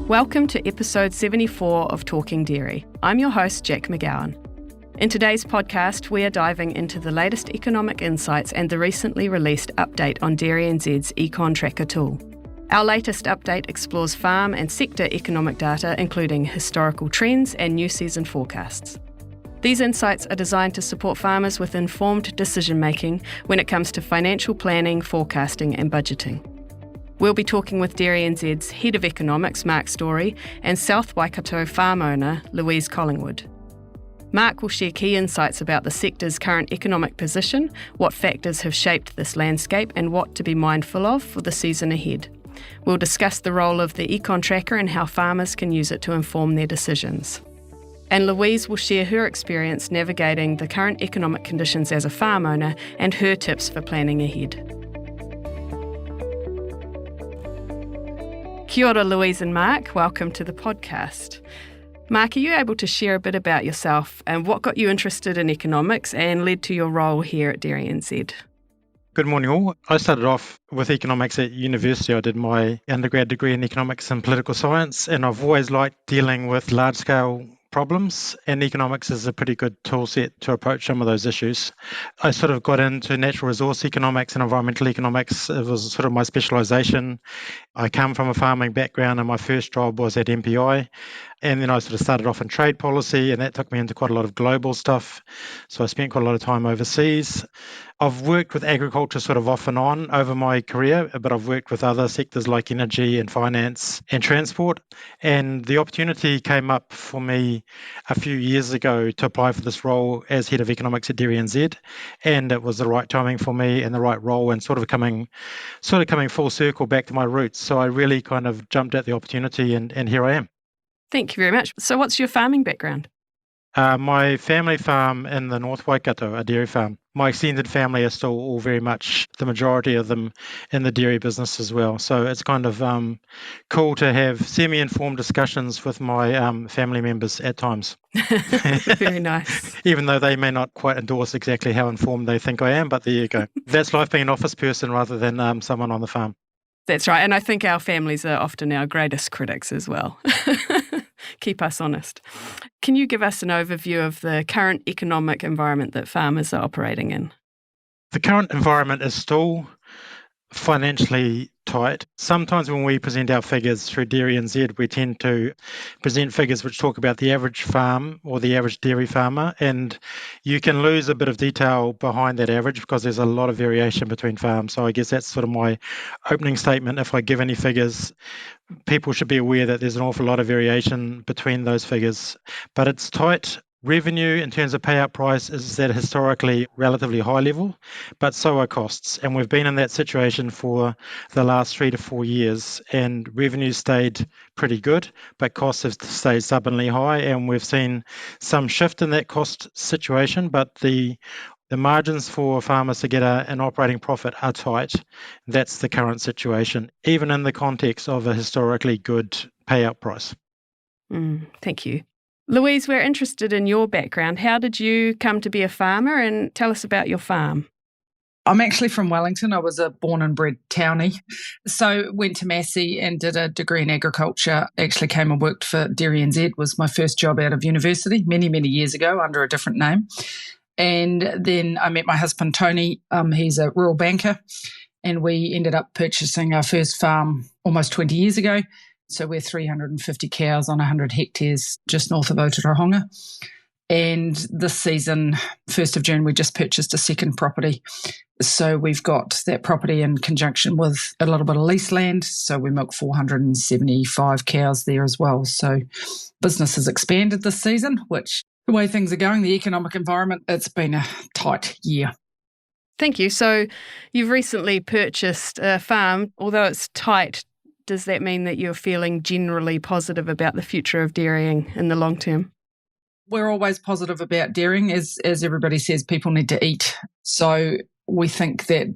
Welcome to episode 74 of Talking Dairy. I'm your host, Jack McGowan. In today's podcast, we are diving into the latest economic insights and the recently released update on DairyNZ's Econ Tracker tool. Our latest update explores farm and sector economic data, including historical trends and new season forecasts. These insights are designed to support farmers with informed decision-making when it comes to financial planning, forecasting and budgeting. We'll be talking with DairyNZ's Head of Economics, Mark Storey, and South Waikato farm owner, Louise Collingwood. Mark will share key insights about the sector's current economic position, what factors have shaped this landscape, and what to be mindful of for the season ahead. We'll discuss the role of the Econ Tracker and how farmers can use it to inform their decisions. And Louise will share her experience navigating the current economic conditions as a farm owner and her tips for planning ahead. Kia ora, Louise and Mark. Welcome to the podcast. Mark, are you able to share a bit about yourself and what got you interested in economics and led to your role here at DairyNZ? Good morning all. I started off with economics at university. I did my undergrad degree in economics and political science, and I've always liked dealing with large-scale problems, and economics is a pretty good tool set to approach some of those issues. I sort of got into natural resource economics and environmental economics. It was sort of my specialisation. I come from a farming background and my first job was at MPI, and then I sort of started off in trade policy, and that took me into quite a lot of global stuff. So I spent quite a lot of time overseas. I've worked with agriculture sort of off and on over my career, but I've worked with other sectors like energy and finance and transport. And the opportunity came up for me a few years ago to apply for this role as head of economics at DairyNZ. And it was the right timing for me and the right role, and sort of coming full circle back to my roots. So I really kind of jumped at the opportunity, and here I am. Thank you very much. So what's your farming background? My family farm in the North Waikato, a dairy farm. My extended family are still all very much, the majority of them, in the dairy business as well. So it's kind of cool to have semi-informed discussions with my family members at times. Very nice. Even though they may not quite endorse exactly how informed they think I am, but there you go. That's life being an office person rather than someone on the farm. That's right. And I think our families are often our greatest critics as well. Keep us honest. Can you give us an overview of the current economic environment that farmers are operating in? The current environment is still financially tight. Sometimes when we present our figures through DairyNZ, we tend to present figures which talk about the average farm or the average dairy farmer, and you can lose a bit of detail behind that average because there's a lot of variation between farms. So I guess that's sort of my opening statement. If I give any figures, people should be aware that there's an awful lot of variation between those figures, but it's tight. Revenue in terms of payout price is at a historically relatively high level, but so are costs. And we've been in that situation for the last 3 to 4 years, and revenue stayed pretty good, but costs have stayed stubbornly high. And we've seen some shift in that cost situation, but the margins for farmers to get an operating profit are tight. That's the current situation, even in the context of a historically good payout price. Thank you. Louise, we're interested in your background. How did you come to be a farmer, and tell us about your farm? I'm actually from Wellington. I was a born and bred townie. So went to Massey and did a degree in agriculture. Actually came and worked for DairyNZ. Was my first job out of university many, many years ago under a different name. And then I met my husband, Tony. He's a rural banker. And we ended up purchasing our first farm almost 20 years ago. So we're 350 cows on 100 hectares just north of Aotearoa. And this season, 1st of June, we just purchased a second property. So we've got that property in conjunction with a little bit of lease land. So we milk 475 cows there as well. So business has expanded this season, which the way things are going, the economic environment, it's been a tight year. Thank you. So you've recently purchased a farm. Although it's tight, does that mean that you're feeling generally positive about the future of dairying in the long term? We're always positive about dairying. As everybody says, people need to eat. So we think that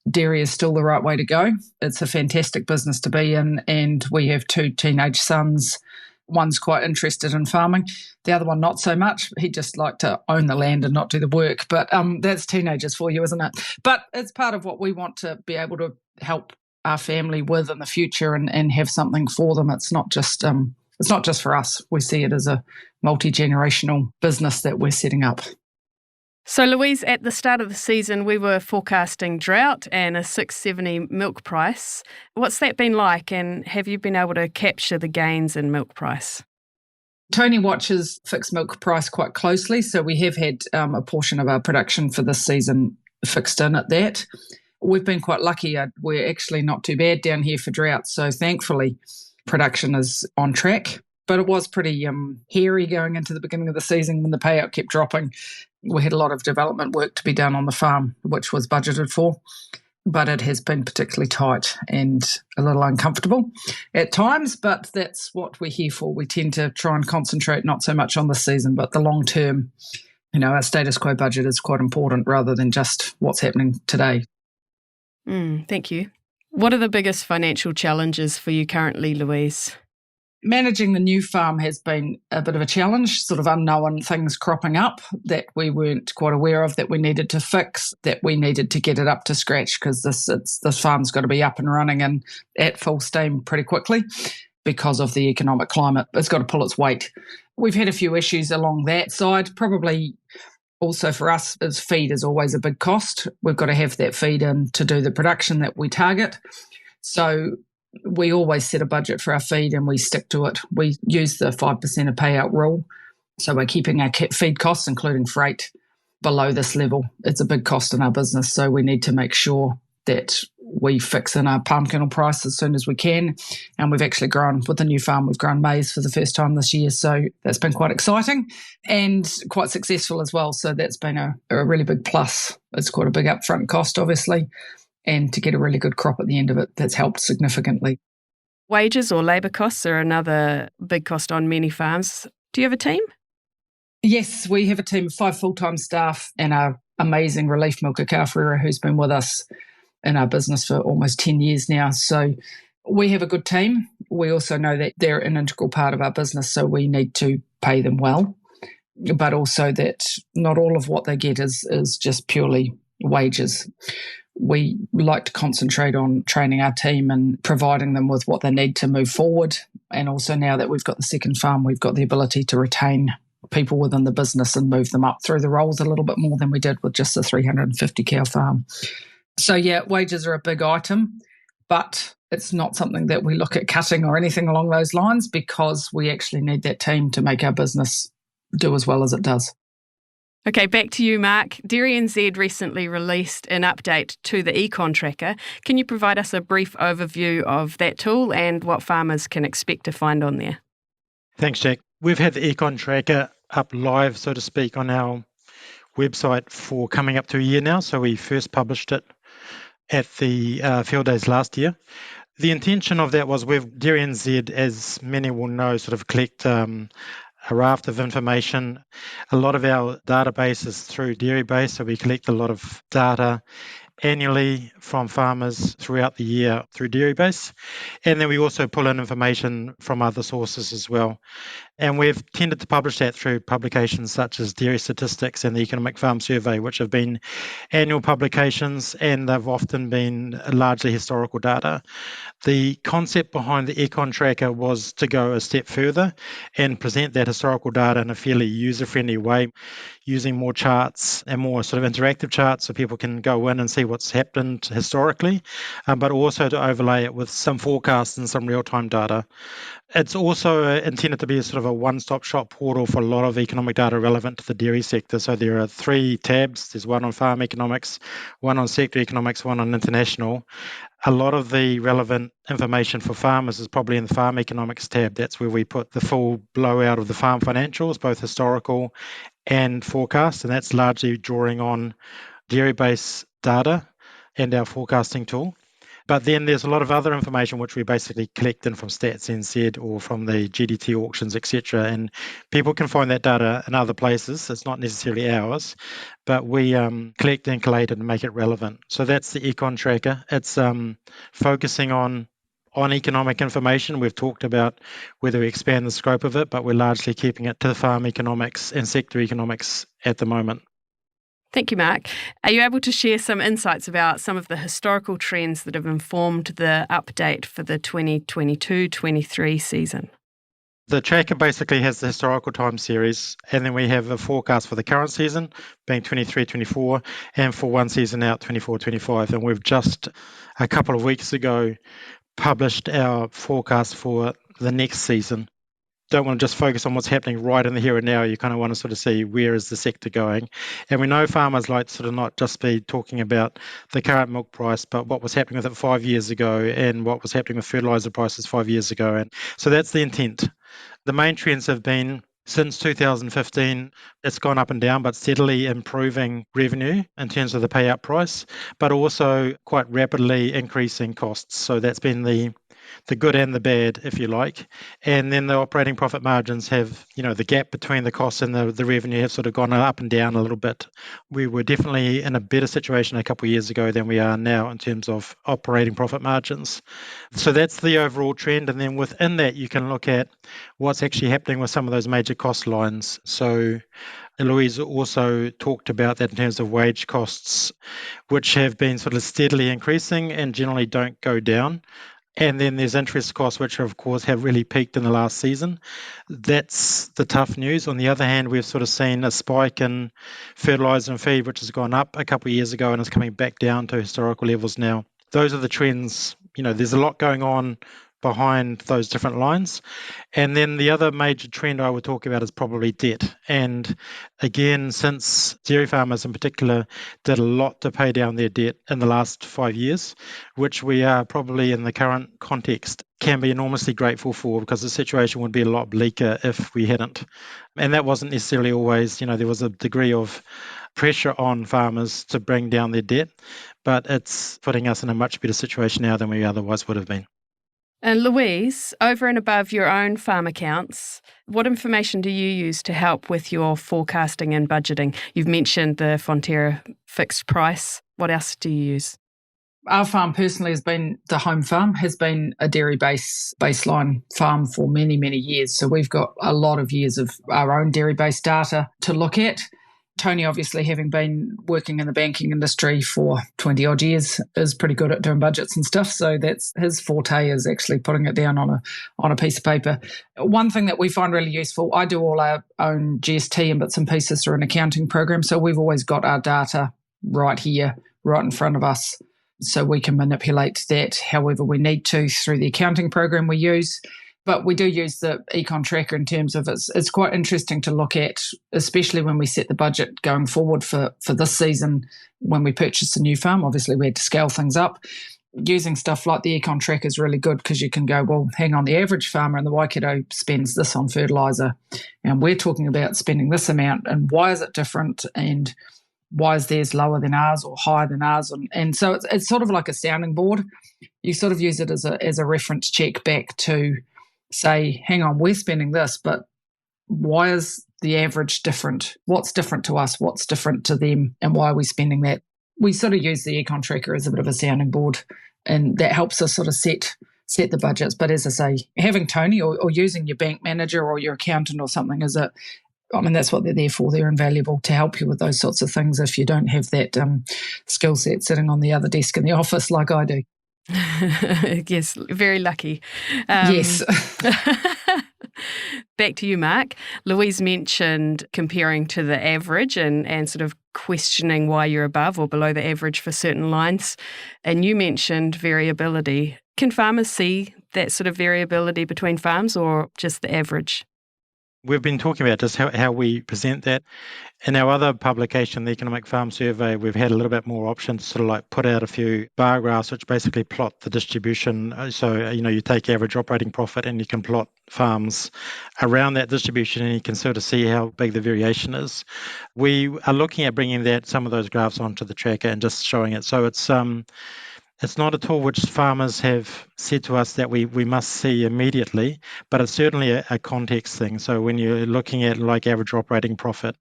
dairy is still the right way to go. It's a fantastic business to be in, and we have 2 teenage sons. One's quite interested in farming. The other one, not so much. He'd just like to own the land and not do the work. But that's teenagers for you, isn't it? But it's part of what we want to be able to help our family with in the future and have something for them. It's not just for us. We see it as a multi-generational business that we're setting up. So, Louise, at the start of the season, we were forecasting drought and a $6.70 milk price. What's that been like, and have you been able to capture the gains in milk price? Tony watches fixed milk price quite closely, so we have had a portion of our production for this season fixed in at that. We've been quite lucky. We're actually not too bad down here for drought, so thankfully production is on track. But it was pretty hairy going into the beginning of the season when the payout kept dropping. We had a lot of development work to be done on the farm, which was budgeted for. But it has been particularly tight and a little uncomfortable at times, but that's what we're here for. We tend to try and concentrate not so much on the season, but the long term. Our status quo budget is quite important rather than just what's happening today. Thank you. What are the biggest financial challenges for you currently, Louise? Managing the new farm has been a bit of a challenge, sort of unknown things cropping up that we weren't quite aware of, that we needed to fix, that we needed to get it up to scratch, because this farm's got to be up and running and at full steam pretty quickly because of the economic climate. It's got to pull its weight. We've had a few issues along that side. Probably also for us, as feed is always a big cost. We've got to have that feed in to do the production that we target. So we always set a budget for our feed and we stick to it. We use the 5% of payout rule. So we're keeping our feed costs, including freight, below this level. It's a big cost in our business. So we need to make sure that we fix in our palm kernel price as soon as we can. And we've actually grown, with the new farm, we've grown maize for the first time this year. So that's been quite exciting and quite successful as well. So that's been a really big plus. It's quite a big upfront cost, obviously. And to get a really good crop at the end of it, that's helped significantly. Wages or labour costs are another big cost on many farms. Do you have a team? Yes, we have a team of 5 full-time staff and our amazing relief milker, Kawhirira, who's been with us in our business for almost 10 years now. So we have a good team. We also know that they're an integral part of our business, so we need to pay them well, but also that not all of what they get is just purely wages. We like to concentrate on training our team and providing them with what they need to move forward. And also now that we've got the second farm, we've got the ability to retain people within the business and move them up through the roles a little bit more than we did with just a 350 cow farm. So yeah, wages are a big item, but it's not something that we look at cutting or anything along those lines, because we actually need that team to make our business do as well as it does. Okay, back to you, Mark. DairyNZ recently released an update to the Econ Tracker. Can you provide us a brief overview of that tool and what farmers can expect to find on there? Thanks, Jack. We've had the Econ Tracker up live, so to speak, on our website for coming up to a year now. So we first published it at the field days last year. The intention of that was, with DairyNZ, as many will know, sort of collect a raft of information. A lot of our database is through DairyBase, so we collect a lot of data annually from farmers throughout the year through DairyBase. And then we also pull in information from other sources as well. And we've tended to publish that through publications such as Dairy Statistics and the Economic Farm Survey, which have been annual publications, and they've often been largely historical data. The concept behind the Econ Tracker was to go a step further and present that historical data in a fairly user-friendly way, using more charts and more sort of interactive charts so people can go in and see what's happened historically, but also to overlay it with some forecasts and some real-time data. It's also intended to be a sort of a one-stop shop portal for a lot of economic data relevant to the dairy sector. So there are 3 tabs. There's one on farm economics, one on sector economics, one on international. A lot of the relevant information for farmers is probably in the farm economics tab. That's where we put the full blowout of the farm financials, both historical and forecast, and that's largely drawing on DairyBase data and our forecasting tool. But then there's a lot of other information which we basically collect in from Stats NZ or from the GDT auctions, etc. And people can find that data in other places. It's not necessarily ours, but we collect and collate it and make it relevant. So that's the Econ Tracker. It's focusing on economic information. We've talked about whether we expand the scope of it, but we're largely keeping it to farm economics and sector economics at the moment. Thank you, Mark. Are you able to share some insights about some of the historical trends that have informed the update for the 2022-23 season? The tracker basically has the historical time series, and then we have a forecast for the current season, being 23-24, and for one season out, 24-25. And we've just, a couple of weeks ago, published our forecast for the next season. Don't want to just focus on what's happening right in the here and now. You kind of want to sort of see where is the sector going. And we know farmers like to sort of not just be talking about the current milk price, but what was happening with it 5 years ago and what was happening with fertiliser prices 5 years ago. And so that's the intent. The main trends have been, since 2015, it's gone up and down, but steadily improving revenue in terms of the payout price, but also quite rapidly increasing costs. So that's been the good and the bad, if you like. And then the operating profit margins have, the gap between the costs and the revenue have sort of gone up and down a little bit. We were definitely in a better situation a couple of years ago than we are now in terms of operating profit margins. So that's the overall trend. And then within that, you can look at what's actually happening with some of those major cost lines. So Louise also talked about that in terms of wage costs, which have been sort of steadily increasing and generally don't go down. And then there's interest costs, which of course have really peaked in the last season. That's the tough news. On the other hand, we've sort of seen a spike in fertiliser and feed, which has gone up a couple of years ago and is coming back down to historical levels now. Those are the trends. There's a lot going on behind those different lines. And then the other major trend I would talk about is probably debt. And again, since dairy farmers in particular did a lot to pay down their debt in the last 5 years, which we are probably in the current context can be enormously grateful for, because the situation would be a lot bleaker if we hadn't. And that wasn't necessarily always, there was a degree of pressure on farmers to bring down their debt, but it's putting us in a much better situation now than we otherwise would have been. And Louise, over and above your own farm accounts, what information do you use to help with your forecasting and budgeting? You've mentioned the Fonterra fixed price. What else do you use? Our farm personally the home farm has been a dairy baseline farm for many, many years. So we've got a lot of years of our own dairy-based data to look at. Tony, obviously, having been working in the banking industry for 20 odd years, is pretty good at doing budgets and stuff. So that's his forte, is actually putting it down on a piece of paper. One thing that we find really useful, I do all our own GST and bits and pieces through an accounting program. So we've always got our data right here, right in front of us. So we can manipulate that however we need to through the accounting program we use. But we do use the Econ Tracker in terms of it's quite interesting to look at, especially when we set the budget going forward for this season. When we purchased a new farm, obviously we had to scale things up. Using stuff like the Econ Tracker is really good, because you can go, well, hang on, the average farmer in the Waikato spends this on fertiliser, and we're talking about spending this amount, and why is it different, and why is theirs lower than ours or higher than ours? And so it's sort of like a sounding board. You sort of use it as a reference check back to say, hang on, we're spending this, but why is the average different? What's different to us? What's different to them? And why are we spending that? We sort of use the Econ Tracker as a bit of a sounding board, and that helps us sort of set the budgets. But as I say, having Tony or using your bank manager or your accountant or something that's what they're there for. They're invaluable to help you with those sorts of things if you don't have that skill set sitting on the other desk in the office like I do. Yes, very lucky. Yes. Back to you, Mark. Louise mentioned comparing to the average and sort of questioning why you're above or below the average for certain lines. And you mentioned variability. Can farmers see that sort of variability between farms, or just the average? We've been talking about just how we present that. In our other publication, the Economic Farm Survey, we've had a little bit more option to sort of like put out a few bar graphs which basically plot the distribution. So, you take average operating profit and you can plot farms around that distribution, and you can sort of see how big the variation is. We are looking at bringing some of those graphs onto the tracker and just showing it. So It's not a tool which farmers have said to us that we must see immediately, but it's certainly a context thing. So when you're looking at like average operating profit,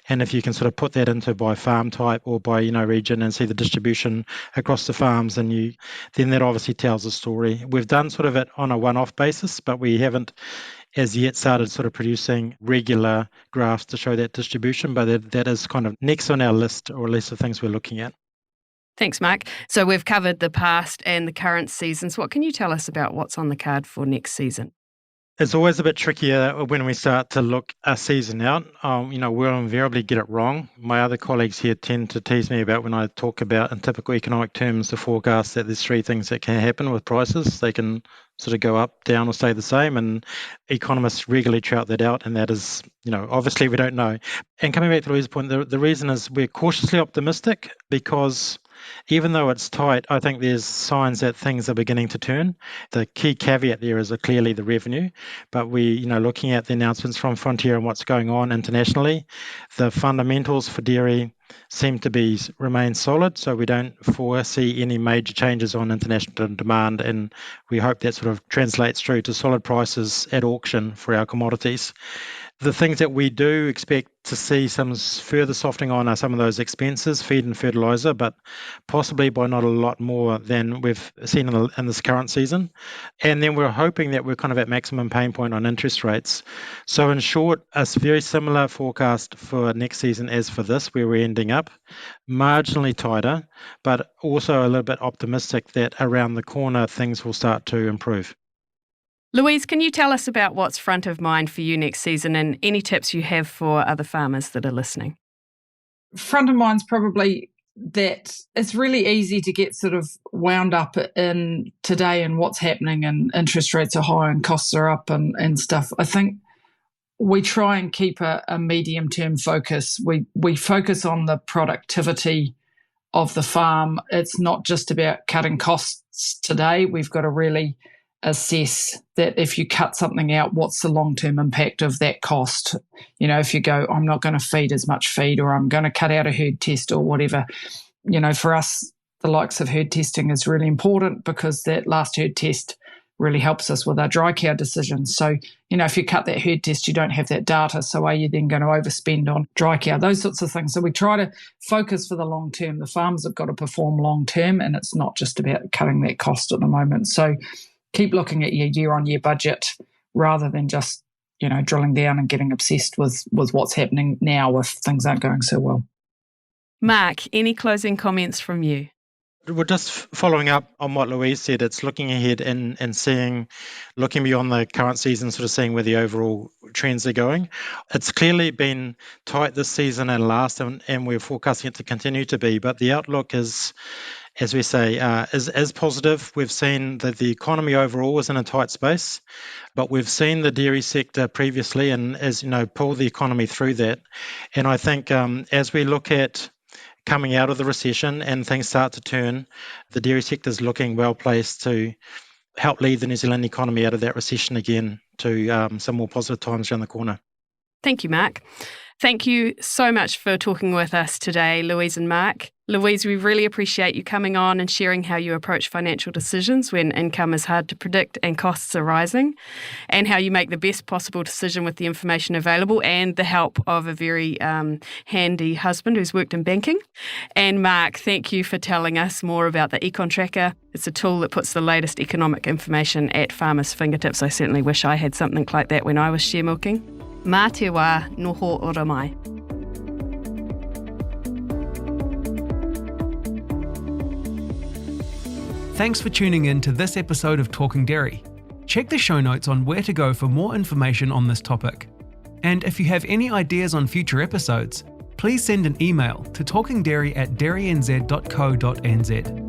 and if you can sort of put that into by farm type or by region and see the distribution across the farms, and then that obviously tells a story. We've done sort of it on a one-off basis, but we haven't as yet started sort of producing regular graphs to show that distribution, but that is kind of next on our list or list of things we're looking at. Thanks, Mark. So we've covered the past and the current seasons. What can you tell us about what's on the card for next season? It's always a bit trickier when we start to look a season out. We'll invariably get it wrong. My other colleagues here tend to tease me about when I talk about, in typical economic terms, the forecast that there's three things that can happen with prices. They can sort of go up, down, or stay the same, and economists regularly trout that out, and that is, obviously we don't know. And coming back to Louise's point, the reason is we're cautiously optimistic because even though it's tight, I think there's signs that things are beginning to turn. The key caveat there is clearly the revenue, but we, looking at the announcements from Frontier and what's going on internationally, the fundamentals for dairy seem to remain solid, so we don't foresee any major changes on international demand, and we hope that sort of translates through to solid prices at auction for our commodities. The things that we do expect to see some further softening on are some of those expenses, feed and fertiliser, but possibly by not a lot more than we've seen in this current season. And then we're hoping that we're kind of at maximum pain point on interest rates. So in short, a very similar forecast for next season as for this, where we're ending up, marginally tighter, but also a little bit optimistic that around the corner things will start to improve. Louise, can you tell us about what's front of mind for you next season and any tips you have for other farmers that are listening? Front of mind's probably that it's really easy to get sort of wound up in today and what's happening, and interest rates are high and costs are up and stuff. I think we try and keep a medium-term focus. We focus on the productivity of the farm. It's not just about cutting costs today. We've got to really assess that if you cut something out, what's the long-term impact of that cost? If you go, I'm not going to feed as much feed, or I'm going to cut out a herd test or whatever. For us, the likes of herd testing is really important because that last herd test really helps us with our dry cow decisions. So, if you cut that herd test, you don't have that data. So are you then going to overspend on dry cow? Those sorts of things. So we try to focus for the long term. The farmers have got to perform long term, and it's not just about cutting that cost at the moment. So keep looking at your year-on-year budget rather than just, drilling down and getting obsessed with what's happening now if things aren't going so well. Mark, any closing comments from you? We're just following up on what Louise said. It's looking ahead and looking beyond the current season, sort of seeing where the overall trends are going. It's clearly been tight this season and last, and we're forecasting it to continue to be, but the outlook is, as we say, is positive. We've seen that the economy overall is in a tight space, but we've seen the dairy sector previously and, pull the economy through that. And I think as we look at coming out of the recession and things start to turn, the dairy sector is looking well placed to help lead the New Zealand economy out of that recession again to some more positive times around the corner. Thank you, Mark. Thank you so much for talking with us today, Louise and Mark. Louise, we really appreciate you coming on and sharing how you approach financial decisions when income is hard to predict and costs are rising, and how you make the best possible decision with the information available and the help of a very handy husband who's worked in banking. And Mark, thank you for telling us more about the Econ Tracker. It's a tool that puts the latest economic information at farmers' fingertips. I certainly wish I had something like that when I was share milking. Mā te wā, noho ora mai. Thanks for tuning in to this episode of Talking Dairy. Check the show notes on where to go for more information on this topic. And if you have any ideas on future episodes, please send an email to talkingdairy@dairynz.co.nz.